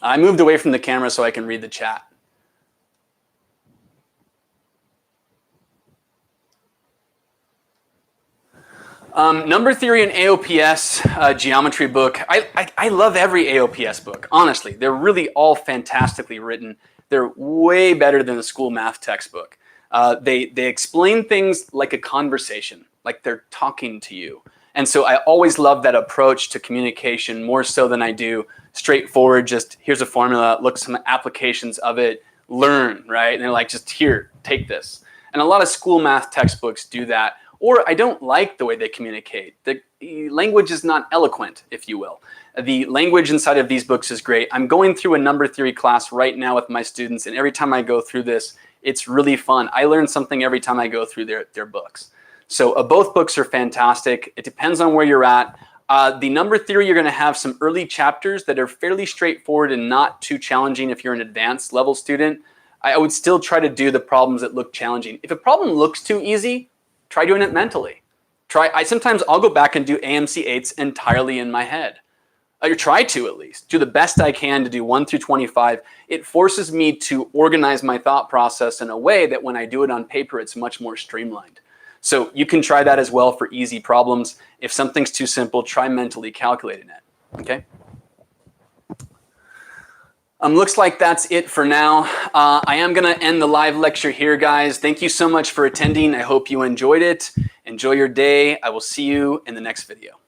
I moved away from the camera so I can read the chat. Number theory and AOPS geometry book. I love every AOPS book, honestly. They're really all fantastically written. They're way better than the school math textbook. They explain things like a conversation, like they're talking to you. And so I always love that approach to communication more so than I do straightforward, just here's a formula, look some applications of it, learn, right? And they're like, just here, take this. And a lot of school math textbooks do that. Or I don't like the way they communicate. The language is not eloquent, if you will. The language inside of these books is great. I'm going through a number theory class right now with my students, and every time I go through this, it's really fun. I learn something every time I go through their books. So both books are fantastic. It depends on where you're at. The number theory, you're going to have some early chapters that are fairly straightforward and not too challenging if you're an advanced level student. I would still try to do the problems that look challenging. If a problem looks too easy, try doing it mentally. Sometimes I'll go back and do AMC 8s entirely in my head. Or try to at least. Do the best I can to do 1 through 25. It forces me to organize my thought process in a way that when I do it on paper, it's much more streamlined. So you can try that as well for easy problems. If something's too simple, try mentally calculating it, okay? Looks like that's it for now. I am gonna end the live lecture here, guys. Thank you so much for attending. I hope you enjoyed it. Enjoy your day. I will see you in the next video.